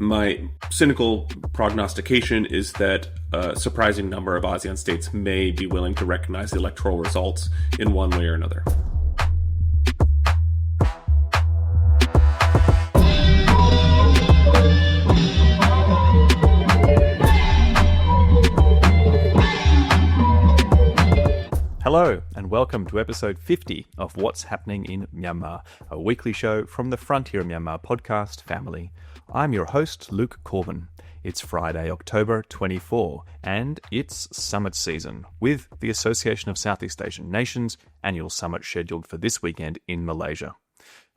My cynical prognostication is that a surprising number of ASEAN states may be willing to recognize the electoral results in one way or another. Hello, and welcome to episode 50 of What's Happening in Myanmar, a weekly show from the Frontier Myanmar podcast family. I'm your host, Luke Corbin. It's Friday, October 24, and it's summit season, with the Association of Southeast Asian Nations annual summit scheduled for this weekend in Malaysia.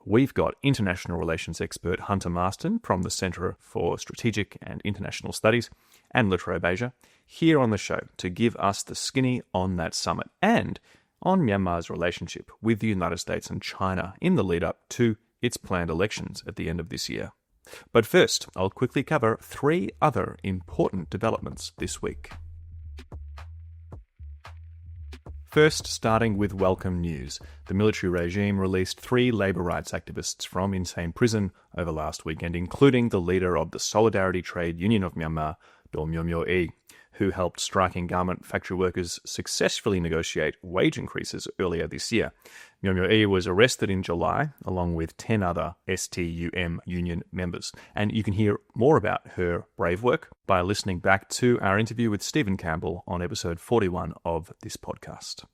We've got international relations expert Hunter Marston from the Centre for Strategic and International Studies and Trobe Asia here on the show to give us the skinny on that summit and on Myanmar's relationship with the United States and China in the lead-up to its planned elections at the end of this year. But first, I'll quickly cover three other important developments this week. First, starting with welcome news. The military regime released 3 labour rights activists from insane prison over last weekend, including the leader of the Solidarity Trade Union of Myanmar, Do Myo E, who helped striking garment factory workers successfully negotiate wage increases earlier this year. Myo E was arrested in July, along with 10 other STUM union members. And you can hear more about her brave work by listening back to our interview with Stephen Campbell on episode 41 of this podcast.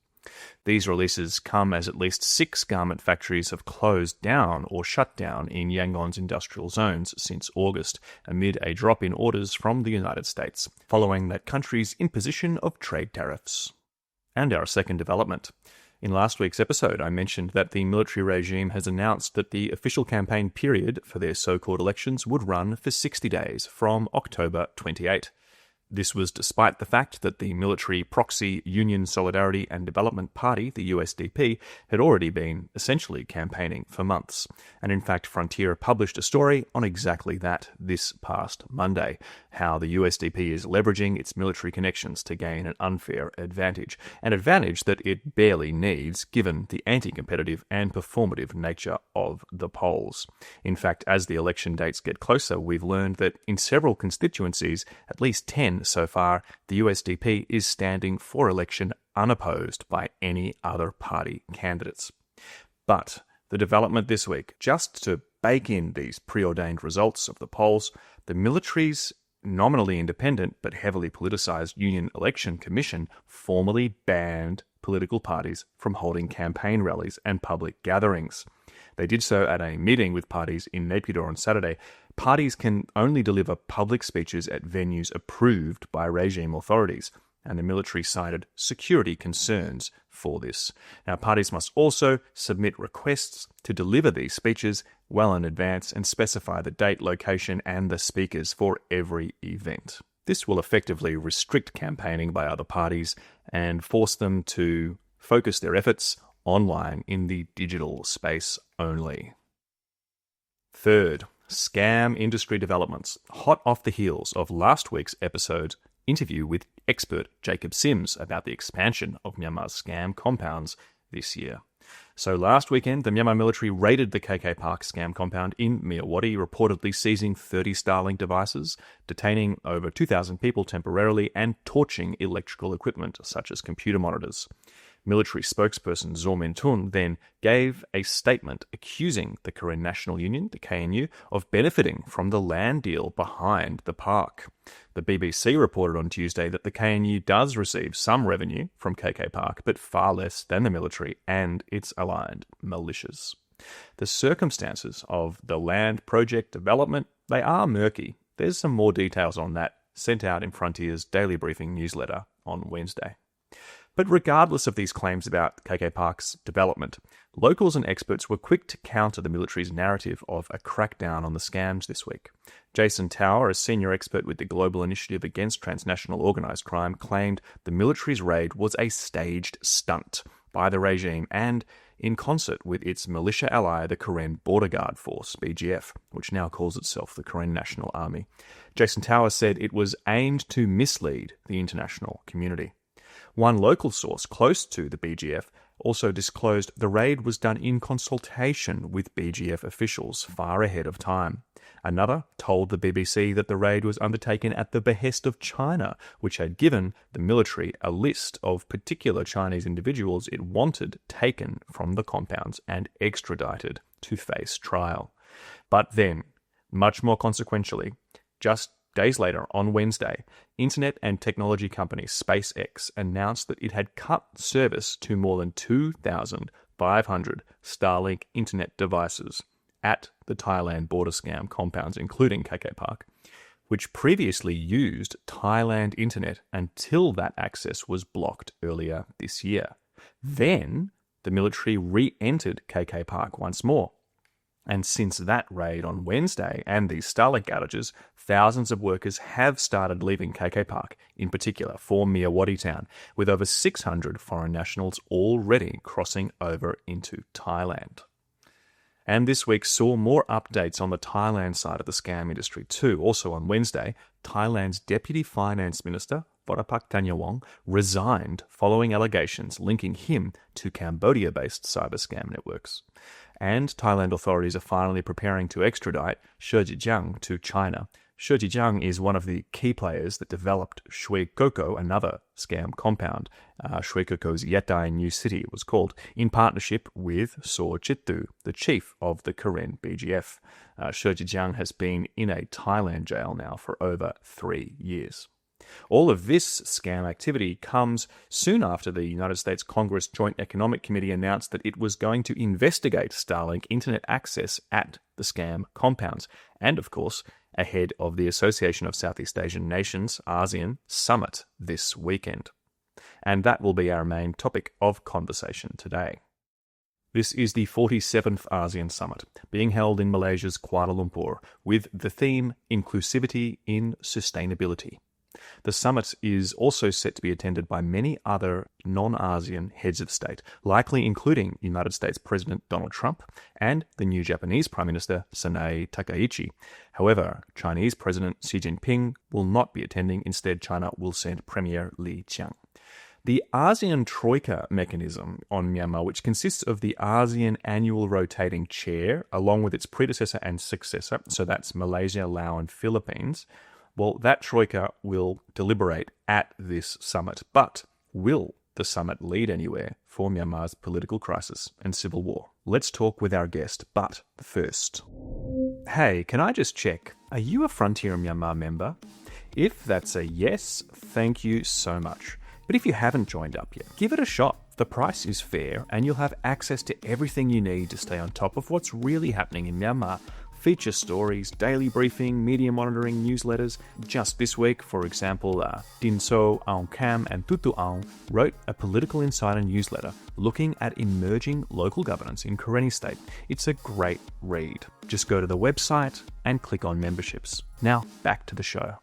These releases come as at least 6 garment factories have closed down or shut down in Yangon's industrial zones since August, amid a drop in orders from the United States, following that country's imposition of trade tariffs. And our second development. In last week's episode, I mentioned that the military regime has announced that the official campaign period for their so-called elections would run for 60 days from October 28. This was despite the fact that the military proxy Union Solidarity and Development Party, the USDP, had already been essentially campaigning for months. And in fact, Frontier published a story on exactly that this past Monday, how the USDP is leveraging its military connections to gain an unfair advantage, an advantage that it barely needs given the anti-competitive and performative nature of the polls. In fact, as the election dates get closer, we've learned that in several constituencies, at least 10 so far, the USDP is standing for election unopposed by any other party candidates. But the development this week, just to bake in these preordained results of the polls, the military's nominally independent but heavily politicized Union Election Commission formally banned political parties from holding campaign rallies and public gatherings. They did so at a meeting with parties in Naypyidaw on Saturday. Parties can only deliver public speeches at venues approved by regime authorities, and the military cited security concerns for this. Now, parties must also submit requests to deliver these speeches well in advance and specify the date, location, and the speakers for every event. This will effectively restrict campaigning by other parties and force them to focus their efforts online in the digital space only. Third, scam industry developments, hot off the heels of last week's episode interview with expert Jacob Sims about the expansion of Myanmar's scam compounds this year. So last weekend, the Myanmar military raided the KK Park scam compound in Myawaddy, reportedly seizing 30 Starlink devices, detaining over 2,000 people temporarily, and torching electrical equipment such as computer monitors. Military spokesperson Zaw Min Tun then gave a statement accusing the Karen National Union, the KNU, of benefiting from the land deal behind the park. The BBC reported on Tuesday that the KNU does receive some revenue from KK Park, but far less than the military and its aligned militias. The circumstances of the land project development, they are murky. There's some more details on that sent out in Frontier's daily briefing newsletter on Wednesday. But regardless of these claims about KK Park's development, locals and experts were quick to counter the military's narrative of a crackdown on the scams this week. Jason Tower, a senior expert with the Global Initiative Against Transnational Organised Crime, claimed the military's raid was a staged stunt by the regime and in concert with its militia ally, the Karen Border Guard Force, BGF, which now calls itself the Karen National Army. Jason Tower said it was aimed to mislead the international community. One local source close to the BGF also disclosed the raid was done in consultation with BGF officials far ahead of time. Another told the BBC that the raid was undertaken at the behest of China, which had given the military a list of particular Chinese individuals it wanted taken from the compounds and extradited to face trial. But then, much more consequentially, just days later, on Wednesday, internet and technology company SpaceX announced that it had cut service to more than 2,500 Starlink internet devices at the Thailand border scam compounds, including KK Park, which previously used Thailand internet until that access was blocked earlier this year. Then, the military re-entered KK Park once more. And since that raid on Wednesday and these Starlink outages, thousands of workers have started leaving KK Park, in particular for Myawaddy town, with over 600 foreign nationals already crossing over into Thailand. And this week saw more updates on the Thailand side of the scam industry too. Also on Wednesday, Thailand's Deputy Finance Minister, Borapak Tanyawong, resigned following allegations linking him to Cambodia-based cyber scam networks. And Thailand authorities are finally preparing to extradite Shi Zhejiang to China. Shi Zhejiang is one of the key players that developed Shui Koko, another scam compound. Shui Koko's Yatai New City it was called, in partnership with Saw Chittu, the chief of the Karen BGF. Shi Zhejiang has been in a Thailand jail now for over 3 years. All of this scam activity comes soon after the United States Congress Joint Economic Committee announced that it was going to investigate Starlink internet access at the scam compounds, and of course, ahead of the Association of Southeast Asian Nations, ASEAN, summit this weekend. And that will be our main topic of conversation today. This is the 47th ASEAN Summit, being held in Malaysia's Kuala Lumpur, with the theme Inclusivity in Sustainability. The summit is also set to be attended by many other non-ASEAN heads of state, likely including United States President Donald Trump and the new Japanese Prime Minister Sanae Takaichi. However, Chinese President Xi Jinping will not be attending. Instead, China will send Premier Li Qiang. The ASEAN Troika mechanism on Myanmar, which consists of the ASEAN annual rotating chair, along with its predecessor and successor, so that's Malaysia, Laos and Philippines, well, that Troika will deliberate at this summit. But will the summit lead anywhere for Myanmar's political crisis and civil war? Let's talk with our guest, but first. Hey, can I just check, are you a Frontier Myanmar member? If that's a yes, thank you so much. But if you haven't joined up yet, give it a shot. The price is fair and you'll have access to everything you need to stay on top of what's really happening in Myanmar. Feature stories, daily briefing, media monitoring, newsletters. Just this week, for example, Dinso Aung Kam and Tutu Aung wrote a political insider newsletter looking at emerging local governance in Karenni State. It's a great read. Just go to the website and click on memberships. Now, back to the show.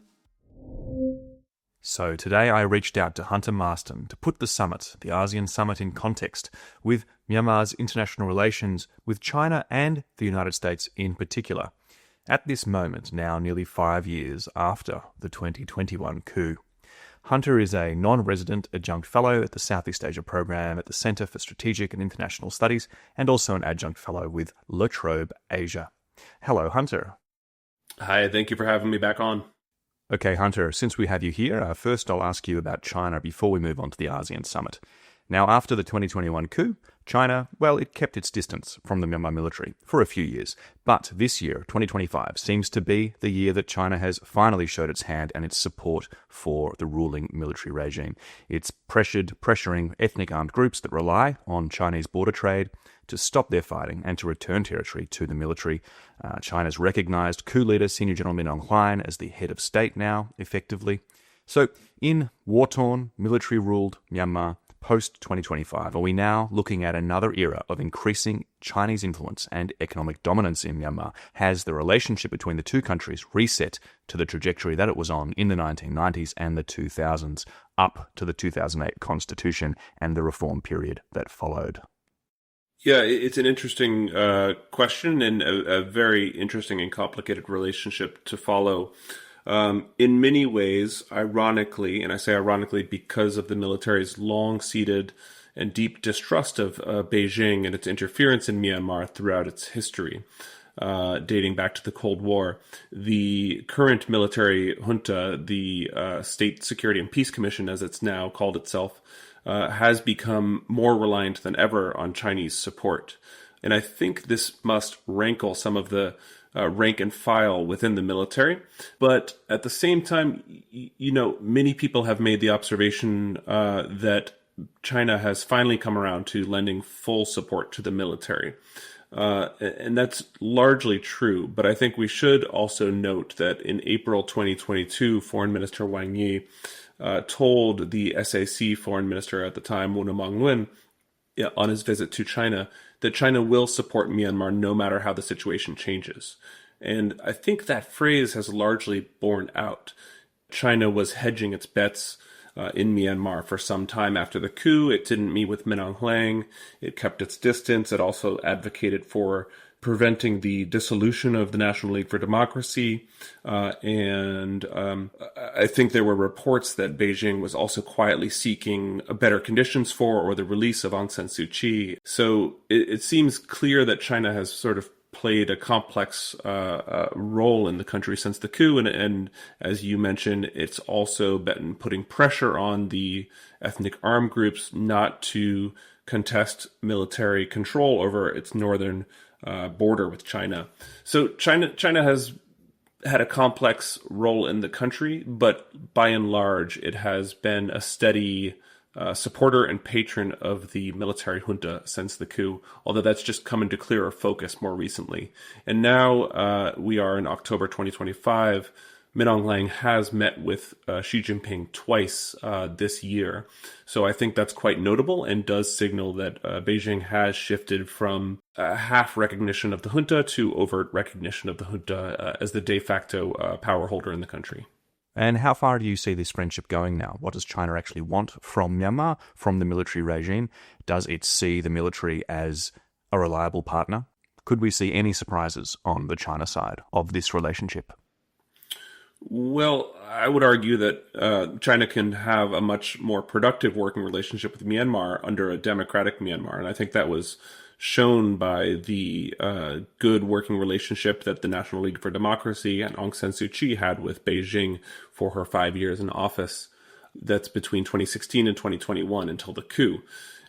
So today I reached out to Hunter Marston to put the summit, the ASEAN summit, in context with Myanmar's international relations with China and the United States in particular, at this moment now nearly 5 years after the 2021 coup. Hunter is a non-resident adjunct fellow at the Southeast Asia program at the Centre for Strategic and International Studies and also an adjunct fellow with Trobe Asia. Hello, Hunter. Hi, thank you for having me back on. Okay, Hunter, since we have you here, first I'll ask you about China before we move on to the ASEAN summit. Now, after the 2021 coup, China, well, it kept its distance from the Myanmar military for a few years. But this year, 2025, seems to be the year that China has finally showed its hand and its support for the ruling military regime. It's pressuring ethnic armed groups that rely on Chinese border trade to stop their fighting and to return territory to the military. China's recognized coup leader Senior General Min Aung Hlaing as the head of state now, effectively. So, in war-torn, military-ruled Myanmar, post-2025, are we now looking at another era of increasing Chinese influence and economic dominance in Myanmar? Has the relationship between the two countries reset to the trajectory that it was on in the 1990s and the 2000s, up to the 2008 constitution and the reform period that followed? Yeah, it's an interesting question and a very interesting and complicated relationship to follow. In many ways, ironically, and I say ironically because of the military's long-seated and deep distrust of Beijing and its interference in Myanmar throughout its history, dating back to the Cold War. The current military junta, the State Security and Peace Commission, as it's now called itself, has become more reliant than ever on Chinese support. And I think this must rankle some of the rank and file within the military. But at the same time, many people have made the observation that China has finally come around to lending full support to the military. And that's largely true. But I think we should also note that in April 2022, Foreign Minister Wang Yi told the SAC foreign minister at the time, Wu Mangwen, on his visit to China, that China will support Myanmar no matter how the situation changes. And I think that phrase has largely borne out. China was hedging its bets in Myanmar for some time after the coup. It didn't meet with Min Aung Hlaing. It kept its distance. It also advocated for preventing the dissolution of the National League for Democracy. And I think there were reports that Beijing was also quietly seeking better conditions for or the release of Aung San Suu Kyi. So it seems clear that China has sort of played a complex role in the country since the coup. And as you mentioned, it's also been putting pressure on the ethnic armed groups not to contest military control over its northern border with China. So China has had a complex role in the country, but by and large, it has been a steady supporter and patron of the military junta since the coup, although that's just come into clearer focus more recently. And now we are in October 2025. Min Aung Hlaing has met with Xi Jinping twice this year. So I think that's quite notable and does signal that Beijing has shifted from half recognition of the junta to overt recognition of the junta as the de facto power holder in the country. And how far do you see this friendship going now? What does China actually want from Myanmar, from the military regime? Does it see the military as a reliable partner? Could we see any surprises on the China side of this relationship? Well, I would argue that China can have a much more productive working relationship with Myanmar under a democratic Myanmar. And I think that was shown by the good working relationship that the National League for Democracy and Aung San Suu Kyi had with Beijing for her 5 years in office. That's between 2016 and 2021 until the coup.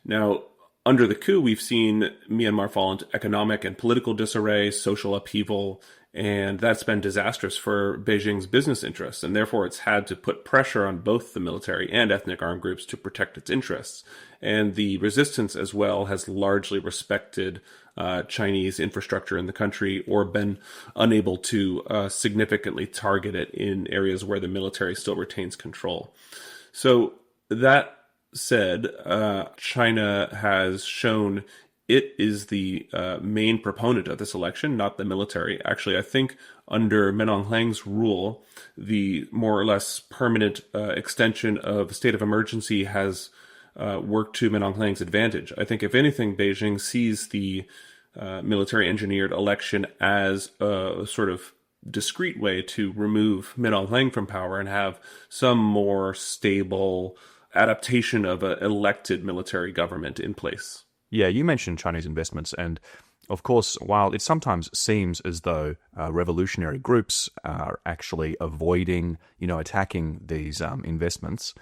Now, under the coup, we've seen Myanmar fall into economic and political disarray, social upheaval, and that's been disastrous for Beijing's business interests. And therefore, it's had to put pressure on both the military and ethnic armed groups to protect its interests. And the resistance as well has largely respected Chinese infrastructure in the country or been unable to significantly target it in areas where the military still retains control. So that said, China has shown it is the main proponent of this election, not the military. Actually, I think under Min Aung Hlaing's rule, the more or less permanent extension of state of emergency has worked to Min Aung Hlaing's advantage. I think, if anything, Beijing sees the military engineered election as a sort of discreet way to remove Min Aung Hlaing from power and have some more stable adaptation of an elected military government in place. Yeah, you mentioned Chinese investments, and of course, while it sometimes seems as though revolutionary groups are actually avoiding, attacking these investments,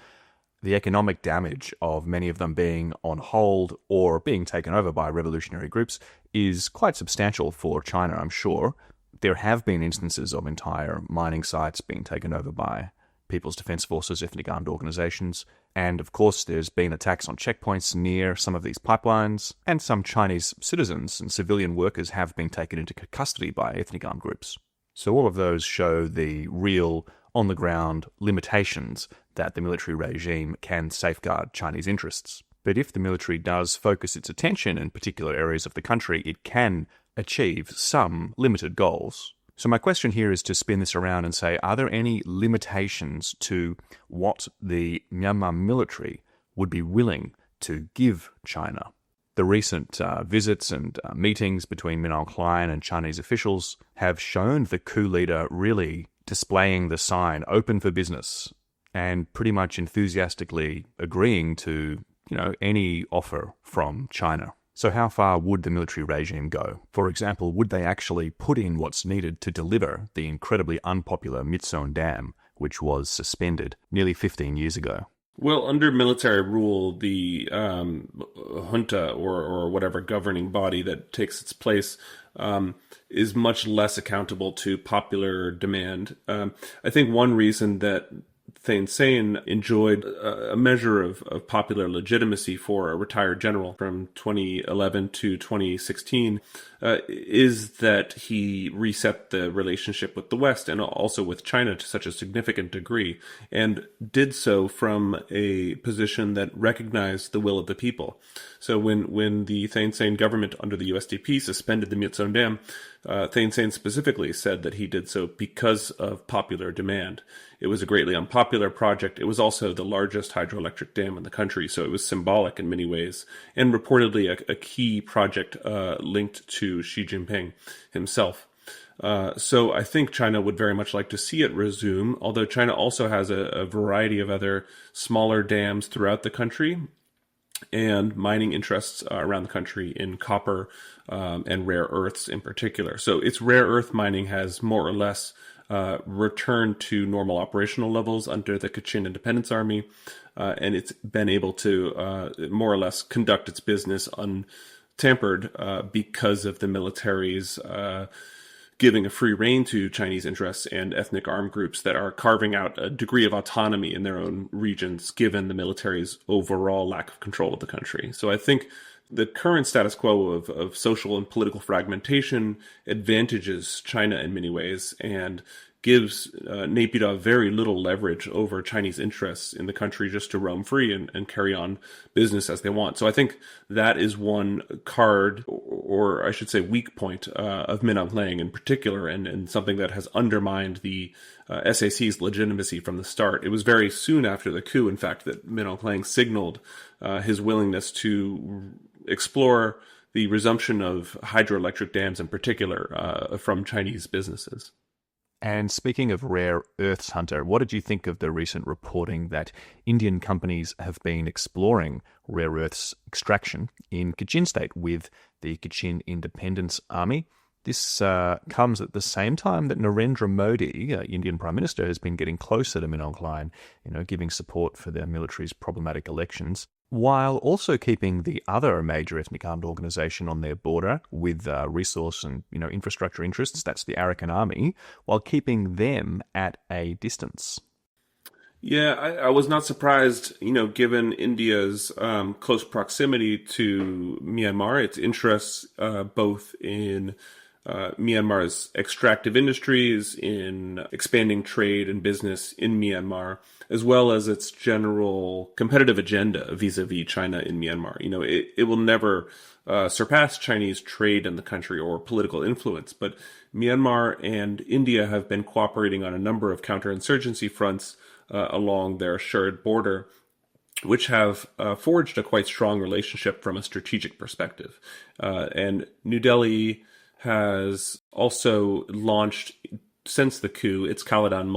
the economic damage of many of them being on hold or being taken over by revolutionary groups is quite substantial for China, I'm sure. There have been instances of entire mining sites being taken over by People's Defense Forces, ethnic armed organizations. And of course, there's been attacks on checkpoints near some of these pipelines, and some Chinese citizens and civilian workers have been taken into custody by ethnic armed groups. So all of those show the real, on-the-ground limitations that the military regime can safeguard Chinese interests. But if the military does focus its attention in particular areas of the country, it can achieve some limited goals. So my question here is to spin this around and say, are there any limitations to what the Myanmar military would be willing to give China? The recent visits and meetings between Min Aung Hlaing and Chinese officials have shown the coup leader really displaying the sign open for business and pretty much enthusiastically agreeing to any offer from China. So how far would the military regime go? For example, would they actually put in what's needed to deliver the incredibly unpopular Myitsone Dam, which was suspended nearly 15 years ago? Well, under military rule, the junta or whatever governing body that takes its place is much less accountable to popular demand. I think one reason that Thein Sein enjoyed a measure of popular legitimacy for a retired general from 2011 to 2016 is that he reset the relationship with the West and also with China to such a significant degree, and did so from a position that recognized the will of the people. So when the Thein Sein government under the USDP suspended the Myitsone Dam, Thein Sein specifically said that he did so because of popular demand. It was a greatly unpopular project. It was also the largest hydroelectric dam in the country, so it was symbolic in many ways, and reportedly a key project linked to Xi Jinping himself. So I think China would very much like to see it resume, although China also has a variety of other smaller dams throughout the country and mining interests around the country in copper and rare earths in particular. So its rare earth mining has more or less returned to normal operational levels under the Kachin Independence Army, and it's been able to more or less conduct its business untampered because of the military's giving a free rein to Chinese interests and ethnic armed groups that are carving out a degree of autonomy in their own regions, given the military's overall lack of control of the country. So I think the current status quo of social and political fragmentation advantages China in many ways and gives Naypyidaw very little leverage over Chinese interests in the country just to roam free and carry on business as they want. So I think that is one card, or I should say weak point, of Min Aung Hlaing in particular, and something that has undermined the SAC's legitimacy from the start. It was very soon after the coup, in fact, that Min Aung Hlaing signaled his willingness to explore the resumption of hydroelectric dams in particular from Chinese businesses. And speaking of rare earths, Hunter, what did you think of the recent reporting that Indian companies have been exploring rare earths extraction in Kachin State with the Kachin Independence Army? This comes at the same time that Narendra Modi, Indian Prime Minister, has been getting closer to Min Aung Hlaing, giving support for their military's problematic elections, while also keeping the other major ethnic armed organisation on their border with resource and infrastructure interests, that's the Arakan Army, while keeping them at a distance. Yeah, I was not surprised, given India's close proximity to Myanmar, its interests both in Myanmar's extractive industries, in expanding trade and business in Myanmar, as well as its general competitive agenda vis-a-vis China in Myanmar. It will never surpass Chinese trade in the country or political influence, but Myanmar and India have been cooperating on a number of counterinsurgency fronts along their shared border, which have forged a quite strong relationship from a strategic perspective. And New Delhi has also launched, since the coup, its Kaladan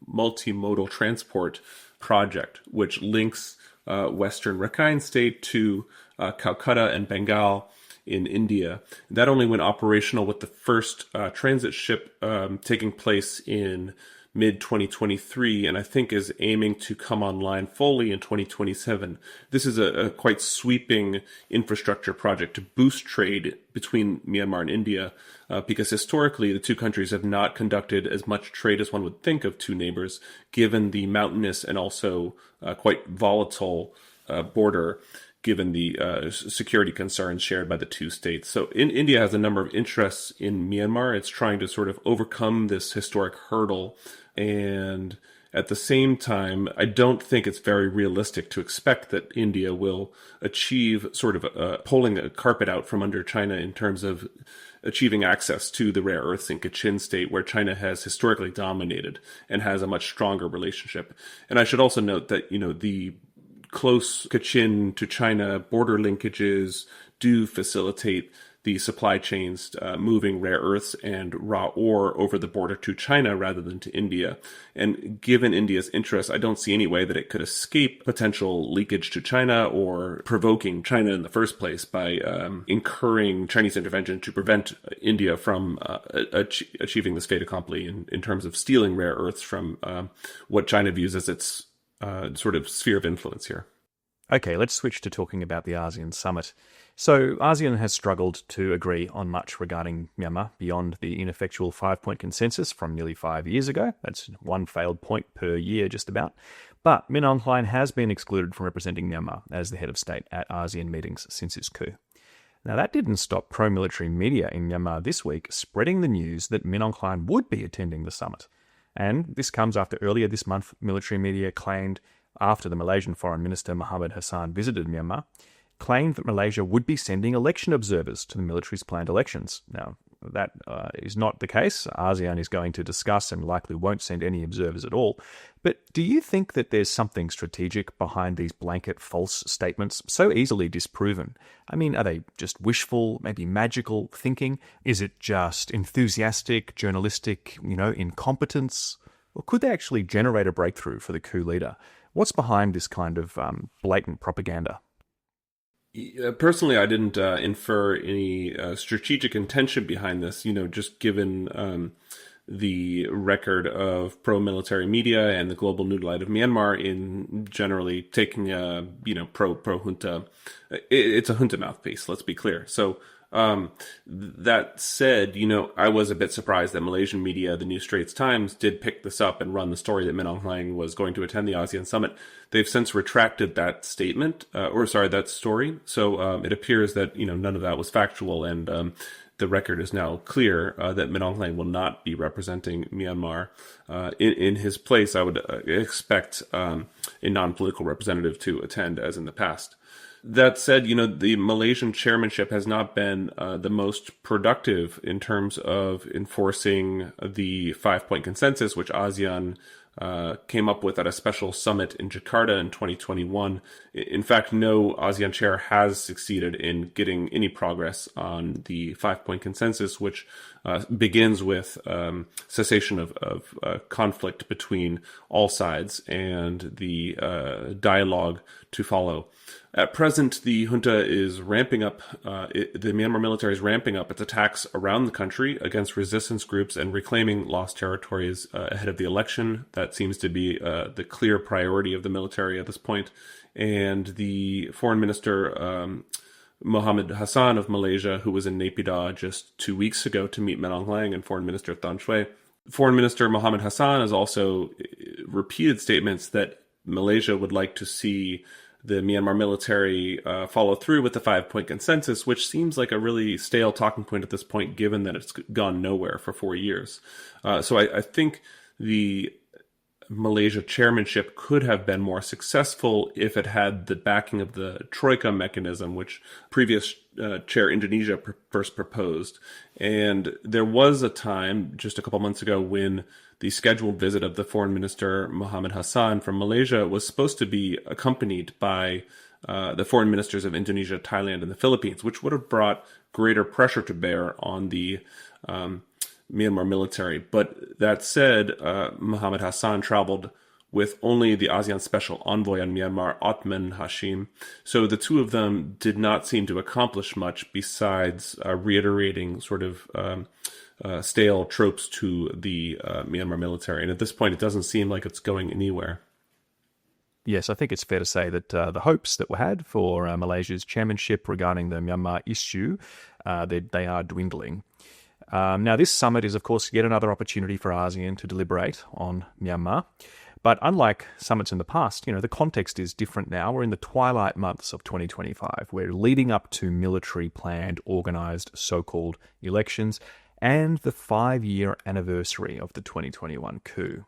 multimodal transport project, which links western Rakhine State to Calcutta and Bengal in India. That only went operational with the first transit ship taking place in mid-2023, and I think is aiming to come online fully in 2027. This is a quite sweeping infrastructure project to boost trade between Myanmar and India, because historically the two countries have not conducted as much trade as one would think of two neighbors, given the mountainous and also quite volatile border, given the security concerns shared by the two states. So India has a number of interests in Myanmar. It's trying to sort of overcome this historic hurdle. And at the same time, I don't think it's very realistic to expect that India will achieve sort of pulling a carpet out from under China in terms of achieving access to the rare earths in Kachin State, where China has historically dominated and has a much stronger relationship. And I should also note that, the close Kachin to China border linkages do facilitate the supply chains moving rare earths and raw ore over the border to China rather than to India. And given India's interest, I don't see any way that it could escape potential leakage to China or provoking China in the first place by incurring Chinese intervention to prevent India from achieving this fait accompli in terms of stealing rare earths from what China views as its sort of sphere of influence here. Okay, let's switch to talking about the ASEAN summit. So ASEAN has struggled to agree on much regarding Myanmar beyond the ineffectual 5-point consensus from nearly 5 years ago. That's one failed point per year, just about. But Min Aung Hlaing has been excluded from representing Myanmar as the head of state at ASEAN meetings since his coup. Now, that didn't stop pro-military media in Myanmar this week spreading the news that Min Aung Hlaing would be attending the summit. And this comes after earlier this month, military media claimed, after the Malaysian Foreign Minister Mohammed Hassan visited Myanmar, claimed that Malaysia would be sending election observers to the military's planned elections. Now, that is not the case. ASEAN is going to discuss and likely won't send any observers at all. But do you think that there's something strategic behind these blanket false statements, so easily disproven? I mean, are they just wishful, maybe magical thinking? Is it just enthusiastic, journalistic, incompetence? Or could they actually generate a breakthrough for the coup leader? What's behind this kind of blatant propaganda? Personally, I didn't infer any strategic intention behind this, just given the record of pro-military media and the global new light of Myanmar in generally taking a, pro-junta. It's a junta mouthpiece, let's be clear. So that said, I was a bit surprised that Malaysian media, the New Straits Times, did pick this up and run the story that Min Aung Hlaing was going to attend the ASEAN summit. They've since retracted that statement, that story. So it appears that, none of that was factual, and the record is now clear that Min Aung Hlaing will not be representing Myanmar. In his place, I would expect a non-political representative to attend, as in the past. That said, the Malaysian chairmanship has not been the most productive in terms of enforcing the 5-point consensus, which ASEAN came up with at a special summit in Jakarta in 2021. In fact, no ASEAN chair has succeeded in getting any progress on the 5-point consensus, which begins with cessation of conflict between all sides and the dialogue to follow. At present, the junta is ramping up, the Myanmar military is ramping up its attacks around the country against resistance groups and reclaiming lost territories ahead of the election. That seems to be the clear priority of the military at this point. And the foreign minister, Mohammed Hassan of Malaysia, who was in Naypyidaw just 2 weeks ago to meet Min Aung Hlaing, and Foreign Minister Tan Shwe. Foreign Minister Mohammed Hassan has also repeated statements that Malaysia would like to see the Myanmar military follow through with the 5-point consensus, which seems like a really stale talking point at this point, given that it's gone nowhere for 4 years. So I think the Malaysia chairmanship could have been more successful if it had the backing of the Troika mechanism, which previous chair Indonesia first proposed. And there was a time just a couple months ago when the scheduled visit of the foreign minister Mohammed Hassan from Malaysia was supposed to be accompanied by the foreign ministers of Indonesia, Thailand, and the Philippines, which would have brought greater pressure to bear on the Myanmar military. But that said, Mohammed Hassan traveled with only the ASEAN Special Envoy on Myanmar, Othman Hashim. So the two of them did not seem to accomplish much besides reiterating sort of stale tropes to the Myanmar military. And at this point, it doesn't seem like it's going anywhere. Yes, I think it's fair to say that the hopes that were had for Malaysia's chairmanship regarding the Myanmar issue, they are dwindling. Now, this summit is, of course, yet another opportunity for ASEAN to deliberate on Myanmar. But unlike summits in the past, the context is different now. We're in the twilight months of 2025. We're leading up to military-planned, organised, so-called elections and the 5-year anniversary of the 2021 coup.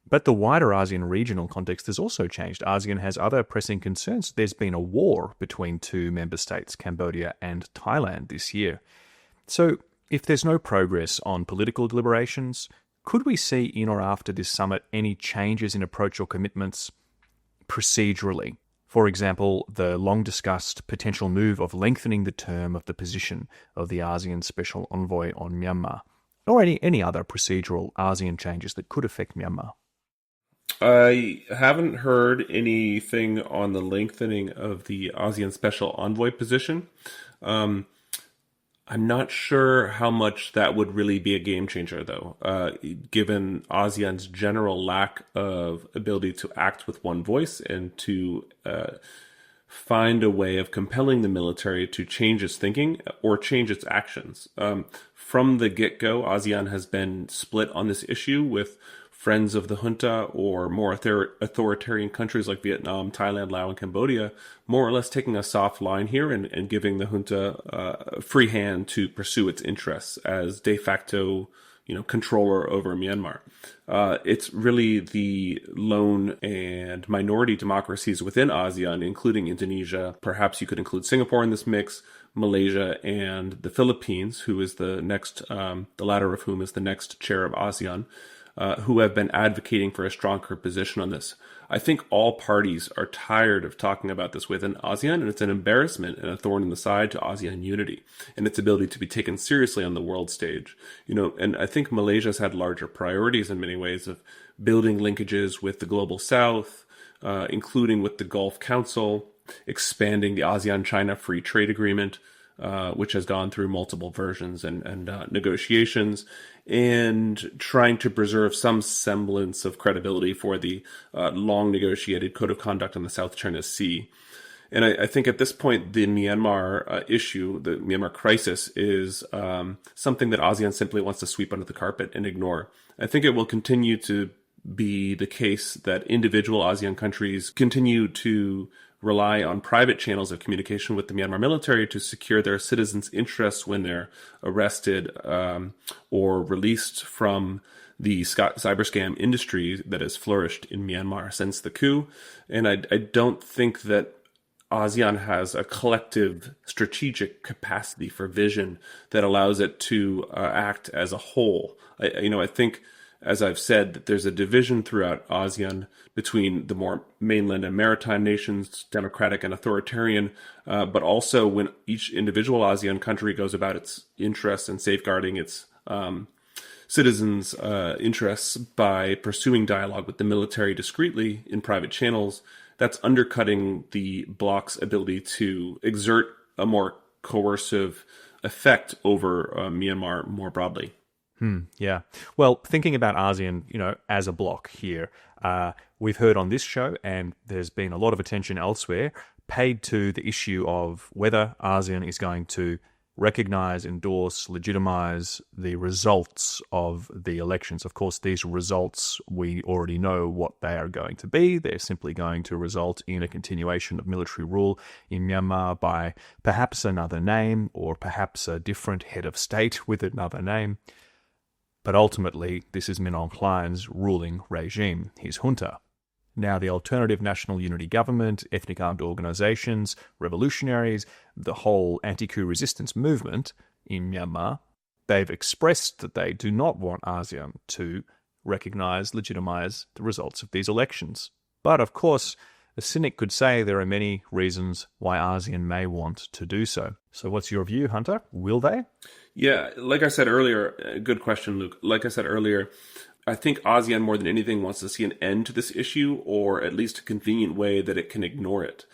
But the wider ASEAN regional context has also changed. ASEAN has other pressing concerns. There's been a war between two member states, Cambodia and Thailand, this year. So if there's no progress on political deliberations, could we see in or after this summit any changes in approach or commitments procedurally? For example, the long-discussed potential move of lengthening the term of the position of the ASEAN Special Envoy on Myanmar, or any other procedural ASEAN changes that could affect Myanmar. I haven't heard anything on the lengthening of the ASEAN Special Envoy position. I'm not sure how much that would really be a game changer, though, given ASEAN's general lack of ability to act with one voice and to find a way of compelling the military to change its thinking or change its actions. From the get-go, ASEAN has been split on this issue, with friends of the junta or more authoritarian countries like Vietnam, Thailand, Laos, and Cambodia more or less taking a soft line here and giving the junta free hand to pursue its interests as de facto, controller over Myanmar. It's really the lone and minority democracies within ASEAN, including Indonesia. Perhaps you could include Singapore in this mix, Malaysia, and the Philippines, who is the next, the latter of whom is the next chair of ASEAN, who have been advocating for a stronger position on this. I think all parties are tired of talking about this within ASEAN, and it's an embarrassment and a thorn in the side to ASEAN unity and its ability to be taken seriously on the world stage. And I think Malaysia's had larger priorities in many ways of building linkages with the global south, including with the Gulf Council, expanding the ASEAN-China Free Trade Agreement, which has gone through multiple versions and negotiations, and trying to preserve some semblance of credibility for the long-negotiated Code of Conduct on the South China Sea. And I think at this point, the Myanmar issue, the Myanmar crisis, is something that ASEAN simply wants to sweep under the carpet and ignore. I think it will continue to be the case that individual ASEAN countries continue to rely on private channels of communication with the Myanmar military to secure their citizens' interests when they're arrested or released from the cyber scam industry that has flourished in Myanmar since the coup. And I don't think that ASEAN has a collective strategic capacity for vision that allows it to act as a whole. I think, as I've said, that there's a division throughout ASEAN between the more mainland and maritime nations, democratic and authoritarian, but also when each individual ASEAN country goes about its interests and safeguarding its citizens' interests by pursuing dialogue with the military discreetly in private channels, that's undercutting the bloc's ability to exert a more coercive effect over Myanmar more broadly. Yeah. Well, thinking about ASEAN, as a bloc here, we've heard on this show, and there's been a lot of attention elsewhere, paid to the issue of whether ASEAN is going to recognize, endorse, legitimize the results of the elections. Of course, these results, we already know what they are going to be. They're simply going to result in a continuation of military rule in Myanmar by perhaps another name, or perhaps a different head of state with another name. But ultimately, this is Min Aung Hlaing's ruling regime, his junta. Now, the Alternative National Unity Government, ethnic armed organizations, revolutionaries, the whole anti-coup resistance movement in Myanmar, they've expressed that they do not want ASEAN to recognize, legitimize the results of these elections. But of course, a cynic could say there are many reasons why ASEAN may want to do so. So what's your view, Hunter? Will they? Yeah, like I said earlier, good question, Luke. Like I said earlier, I think ASEAN more than anything wants to see an end to this issue, or at least a convenient way that it can ignore it.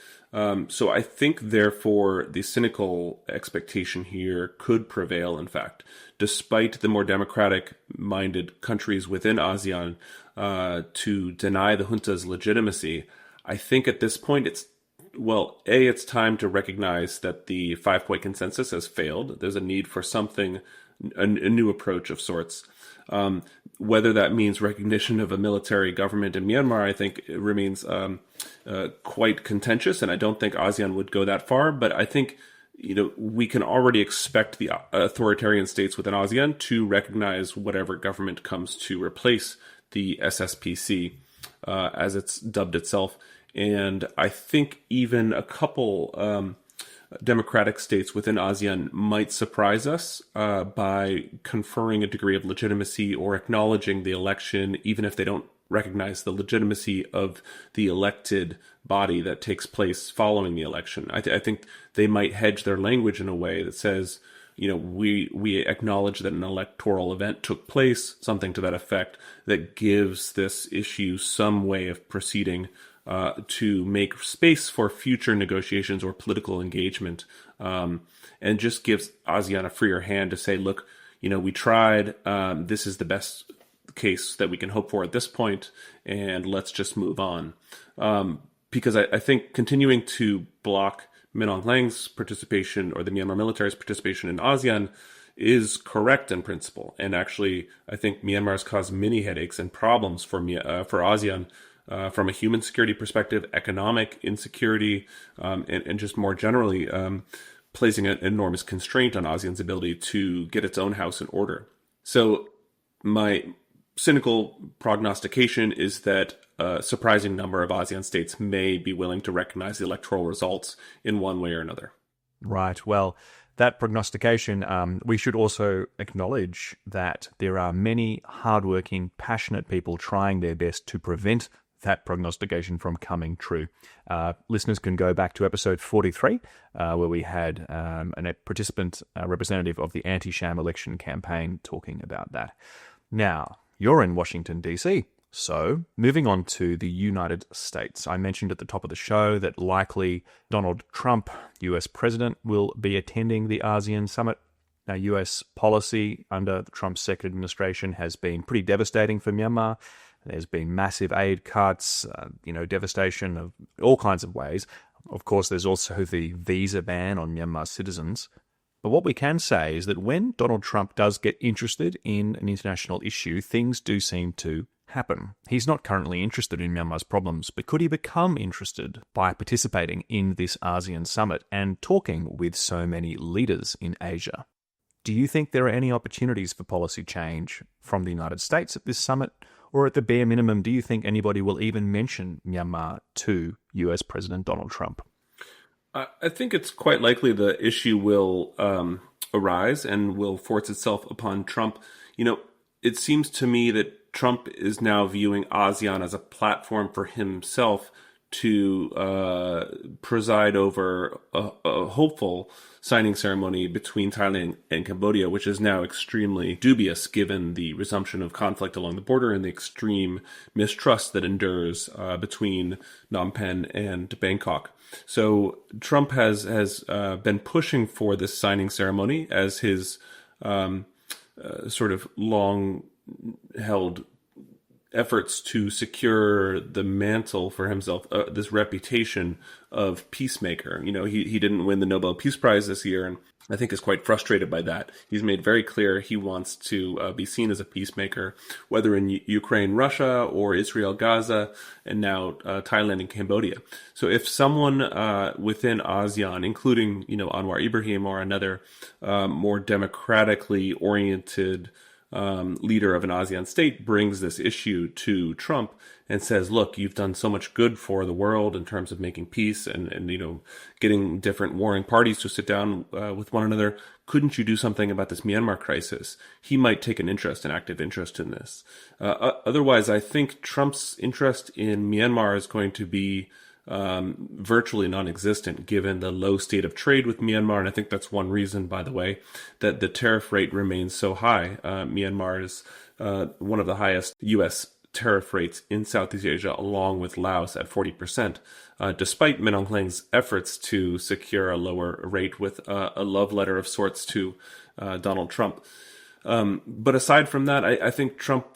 So I think, therefore, the cynical expectation here could prevail, in fact, despite the more democratic-minded countries within ASEAN to deny the junta's legitimacy. I think at this point it's time to recognize that the five-point consensus has failed. There's a need for something, a new approach of sorts. Whether that means recognition of a military government in Myanmar, I think it remains quite contentious, and I don't think ASEAN would go that far. But I think we can already expect the authoritarian states within ASEAN to recognize whatever government comes to replace the SSPC, as it's dubbed itself. And I think even a couple democratic states within ASEAN might surprise us by conferring a degree of legitimacy or acknowledging the election, even if they don't recognize the legitimacy of the elected body that takes place following the election. I think they might hedge their language in a way that says, we acknowledge that an electoral event took place, something to that effect, that gives this issue some way of proceeding to make space for future negotiations or political engagement, and just gives ASEAN a freer hand to say, look, we tried, this is the best case that we can hope for at this point, and let's just move on. Because I think continuing to block Min Aung Hlaing's participation or the Myanmar military's participation in ASEAN is correct in principle. And actually, I think Myanmar has caused many headaches and problems for ASEAN from a human security perspective, economic insecurity, and just more generally placing an enormous constraint on ASEAN's ability to get its own house in order. So my cynical prognostication is that a surprising number of ASEAN states may be willing to recognize the electoral results in one way or another. Right. Well, that prognostication, we should also acknowledge that there are many hardworking, passionate people trying their best to prevent that prognostication from coming true. Listeners can go back to episode 43, where we had a participant representative of the anti-sham election campaign talking about that. Now, you're in Washington, D.C., so moving on to the United States. I mentioned at the top of the show that likely Donald Trump, US president, will be attending the ASEAN summit. Now, US policy under the Trump second administration has been pretty devastating for Myanmar. There's been massive aid cuts, devastation of all kinds of ways. Of course, there's also the visa ban on Myanmar citizens. But what we can say is that when Donald Trump does get interested in an international issue, things do seem to happen. He's not currently interested in Myanmar's problems, but could he become interested by participating in this ASEAN summit and talking with so many leaders in Asia? Do you think there are any opportunities for policy change from the United States at this summit? Or at the bare minimum, do you think anybody will even mention Myanmar to US President Donald Trump? I think it's quite likely the issue will arise and will force itself upon Trump. It seems to me that Trump is now viewing ASEAN as a platform for himself to preside over a hopeful signing ceremony between Thailand and Cambodia, which is now extremely dubious given the resumption of conflict along the border and the extreme mistrust that endures between Phnom Penh and Bangkok. So Trump has been pushing for this signing ceremony as his sort of long-held efforts to secure the mantle for himself, this reputation of peacemaker. He didn't win the Nobel Peace Prize this year, and I think is quite frustrated by that. He's made very clear he wants to be seen as a peacemaker, whether in Ukraine, Russia, or Israel, Gaza, and now Thailand and Cambodia. So if someone within ASEAN, including Anwar Ibrahim or another more democratically oriented leader of an ASEAN state, brings this issue to Trump and says, look, you've done so much good for the world in terms of making peace and getting different warring parties to sit down with one another. Couldn't you do something about this Myanmar crisis? He might take an active interest in this. Otherwise, I think Trump's interest in Myanmar is going to be virtually non-existent given the low state of trade with Myanmar. And I think that's one reason, by the way, that the tariff rate remains so high. Myanmar is one of the highest U.S. tariff rates in Southeast Asia, along with Laos at 40%, despite Min Aung Hlaing's efforts to secure a lower rate with a love letter of sorts to Donald Trump. But aside from that, I think Trump,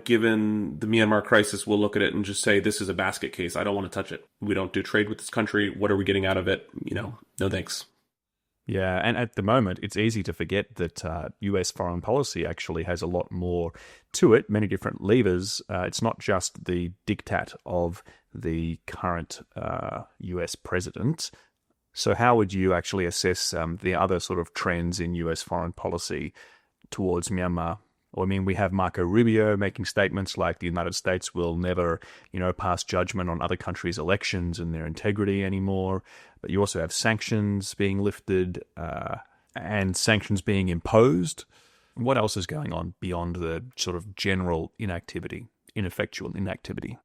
given the Myanmar crisis, we'll look at it and just say, this is a basket case. I don't want to touch it. We don't do trade with this country. What are we getting out of it? No thanks. Yeah, and at the moment, it's easy to forget that US foreign policy actually has a lot more to it, many different levers. It's not just the diktat of the current US president. So how would you actually assess the other sort of trends in US foreign policy towards Myanmar? I mean, we have Marco Rubio making statements like the United States will never, pass judgment on other countries' elections and their integrity anymore. But you also have sanctions being lifted and sanctions being imposed. What else is going on beyond the sort of general inactivity ineffectual inactivity?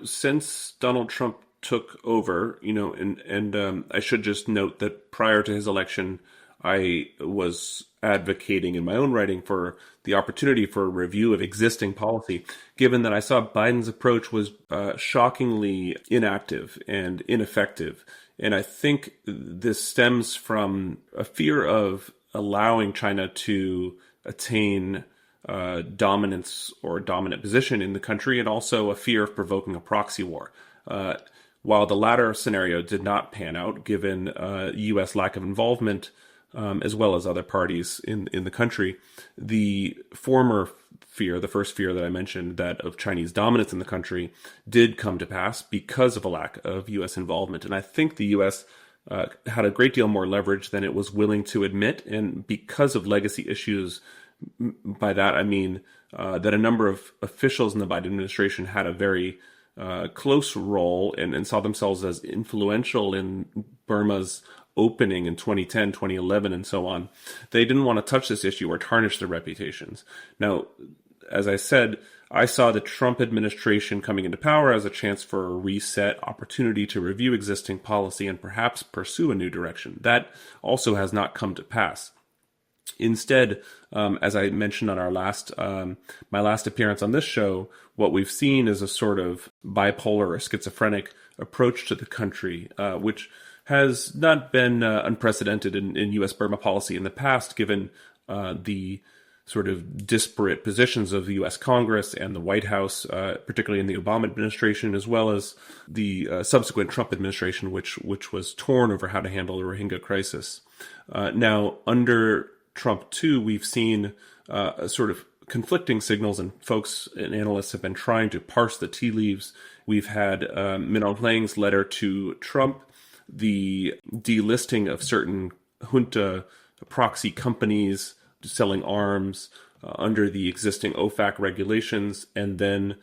Since Donald Trump took over, and I should just note that prior to his election, I was advocating in my own writing for the opportunity for a review of existing policy, given that I saw Biden's approach was shockingly inactive and ineffective. And I think this stems from a fear of allowing China to attain dominance or dominant position in the country, and also a fear of provoking a proxy war. While the latter scenario did not pan out, given U.S. lack of involvement, as well as other parties in the country, the former fear, the first fear that I mentioned, that of Chinese dominance in the country, did come to pass because of a lack of U.S. involvement. And I think the U.S. Had a great deal more leverage than it was willing to admit, and because of legacy issues. By that, I mean that a number of officials in the Biden administration had a very close role and saw themselves as influential in Burma's opening in 2010, 2011, and so on. They didn't want to touch this issue or tarnish their reputations. Now, as I said, I saw the Trump administration coming into power as a chance for a reset, opportunity to review existing policy and perhaps pursue a new direction. That also has not come to pass. Instead, as I mentioned on my last appearance on this show, what we've seen is a sort of bipolar or schizophrenic approach to the country, which has not been unprecedented in U.S. Burma policy in the past, given the sort of disparate positions of the U.S. Congress and the White House, particularly in the Obama administration, as well as the subsequent Trump administration, which was torn over how to handle the Rohingya crisis. Now, under Trump too, we've seen sort of conflicting signals, and folks and analysts have been trying to parse the tea leaves. We've had Min Aung Hlaing's letter to Trump, the delisting of certain junta proxy companies selling arms under the existing OFAC regulations, and then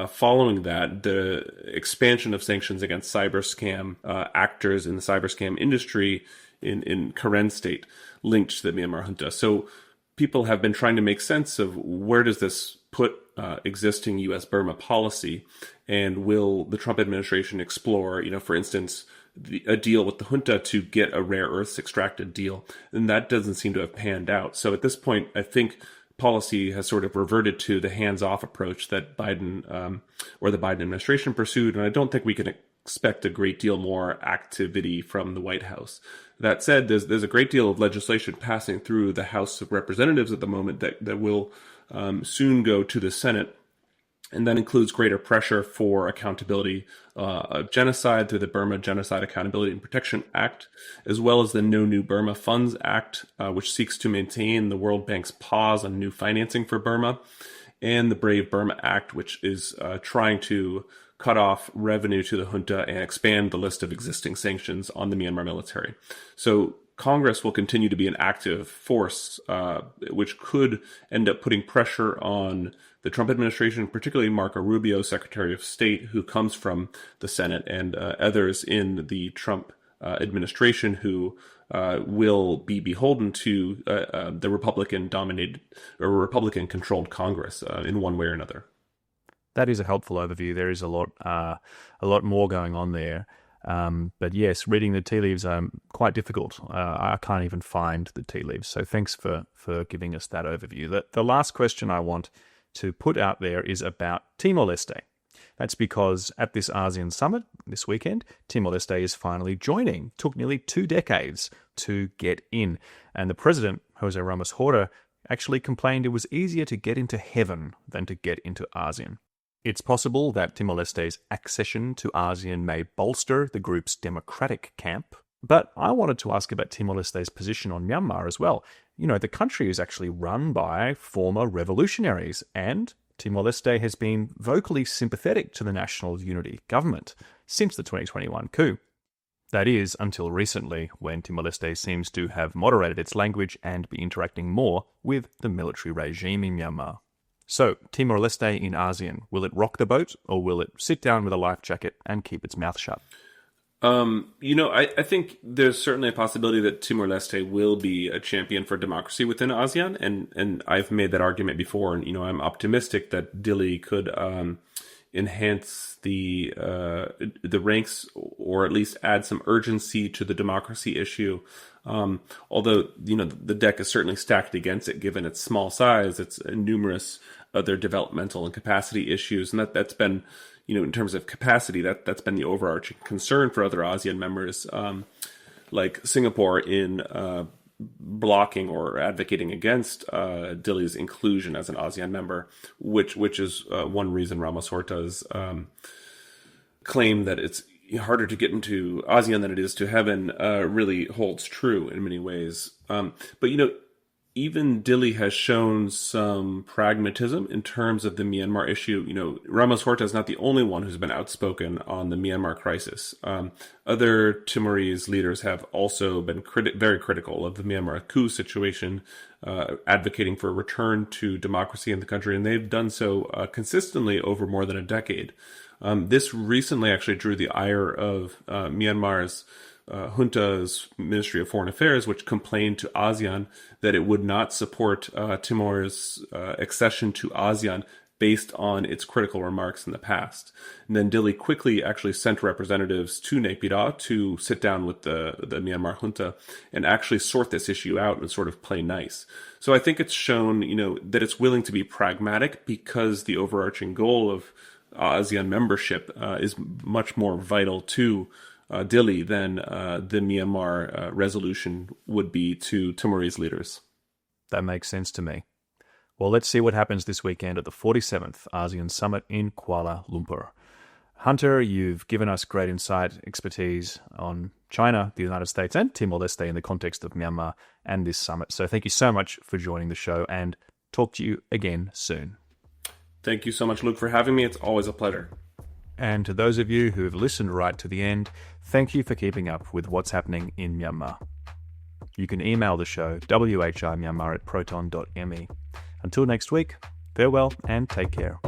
following that, the expansion of sanctions against cyber scam actors in the cyber scam industry in Karen state linked to the Myanmar junta. So people have been trying to make sense of where does this put existing U.S. Burma policy, and will the Trump administration explore, for instance, a deal with the junta to get a rare earths extracted deal? And that doesn't seem to have panned out. So at this point, I think policy has sort of reverted to the hands-off approach that Biden or the Biden administration pursued, and I don't think we can expect a great deal more activity from the White House. That said, there's a great deal of legislation passing through the House of Representatives at the moment that will soon go to the Senate, and that includes greater pressure for accountability of genocide through the Burma Genocide Accountability and Protection Act, as well as the No New Burma Funds Act, which seeks to maintain the World Bank's pause on new financing for Burma, and the Brave Burma Act, which is trying to cut off revenue to the junta and expand the list of existing sanctions on the Myanmar military. So Congress will continue to be an active force, which could end up putting pressure on the Trump administration, particularly Marco Rubio, Secretary of State, who comes from the Senate, and others in the Trump administration who will be beholden to the Republican-dominated or Republican-controlled Congress in one way or another. That is a helpful overview. There is a lot more going on there. But yes, reading the tea leaves are quite difficult. I can't even find the tea leaves. So thanks for giving us that overview. The last question I want to put out there is about Timor-Leste. That's because at this ASEAN summit this weekend, Timor-Leste is finally joining. It took nearly 2 decades to get in. And the president, Jose Ramos Horta, actually complained it was easier to get into heaven than to get into ASEAN. It's possible that Timor-Leste's accession to ASEAN may bolster the group's democratic camp. But I wanted to ask about Timor-Leste's position on Myanmar as well. The country is actually run by former revolutionaries, and Timor-Leste has been vocally sympathetic to the National Unity government since the 2021 coup. That is, until recently, when Timor-Leste seems to have moderated its language and be interacting more with the military regime in Myanmar. So, Timor-Leste in ASEAN, will it rock the boat, or will it sit down with a life jacket and keep its mouth shut? I think there's certainly a possibility that Timor-Leste will be a champion for democracy within ASEAN, and I've made that argument before. And I'm optimistic that Dili could enhance the ranks, or at least add some urgency to the democracy issue. Although the deck is certainly stacked against it, given its small size, its numerous other developmental and capacity issues, and that's been, in terms of capacity, that's been the overarching concern for other ASEAN members, like Singapore, in blocking or advocating against Dili's inclusion as an ASEAN member, which is one reason Ramos Horta's claim that it's harder to get into ASEAN than it is to heaven really holds true in many ways. But even Dili has shown some pragmatism in terms of the Myanmar issue. Ramos Horta is not the only one who's been outspoken on the Myanmar crisis. Other Timorese leaders have also been very critical of the Myanmar coup situation, advocating for a return to democracy in the country, and they've done so consistently over more than a decade. This recently actually drew the ire of Myanmar's junta's Ministry of Foreign Affairs, which complained to ASEAN that it would not support Timor's accession to ASEAN based on its critical remarks in the past. And then Dili quickly actually sent representatives to Naypyidaw to sit down with the Myanmar junta and actually sort this issue out and sort of play nice. So I think it's shown, that it's willing to be pragmatic, because the overarching goal of ASEAN membership is much more vital to Dili than the Myanmar resolution would be to Timorese leaders. That makes sense to me. Well, let's see what happens this weekend at the 47th ASEAN Summit in Kuala Lumpur. Hunter, you've given us great insight, expertise on China, the United States, and Timor-Leste in the context of Myanmar and this summit. So thank you so much for joining the show, and talk to you again soon. Thank you so much, Luke, for having me. It's always a pleasure. And to those of you who have listened right to the end, thank you for keeping up with what's happening in Myanmar. You can email the show, whimyanmar@proton.me. Until next week, farewell and take care.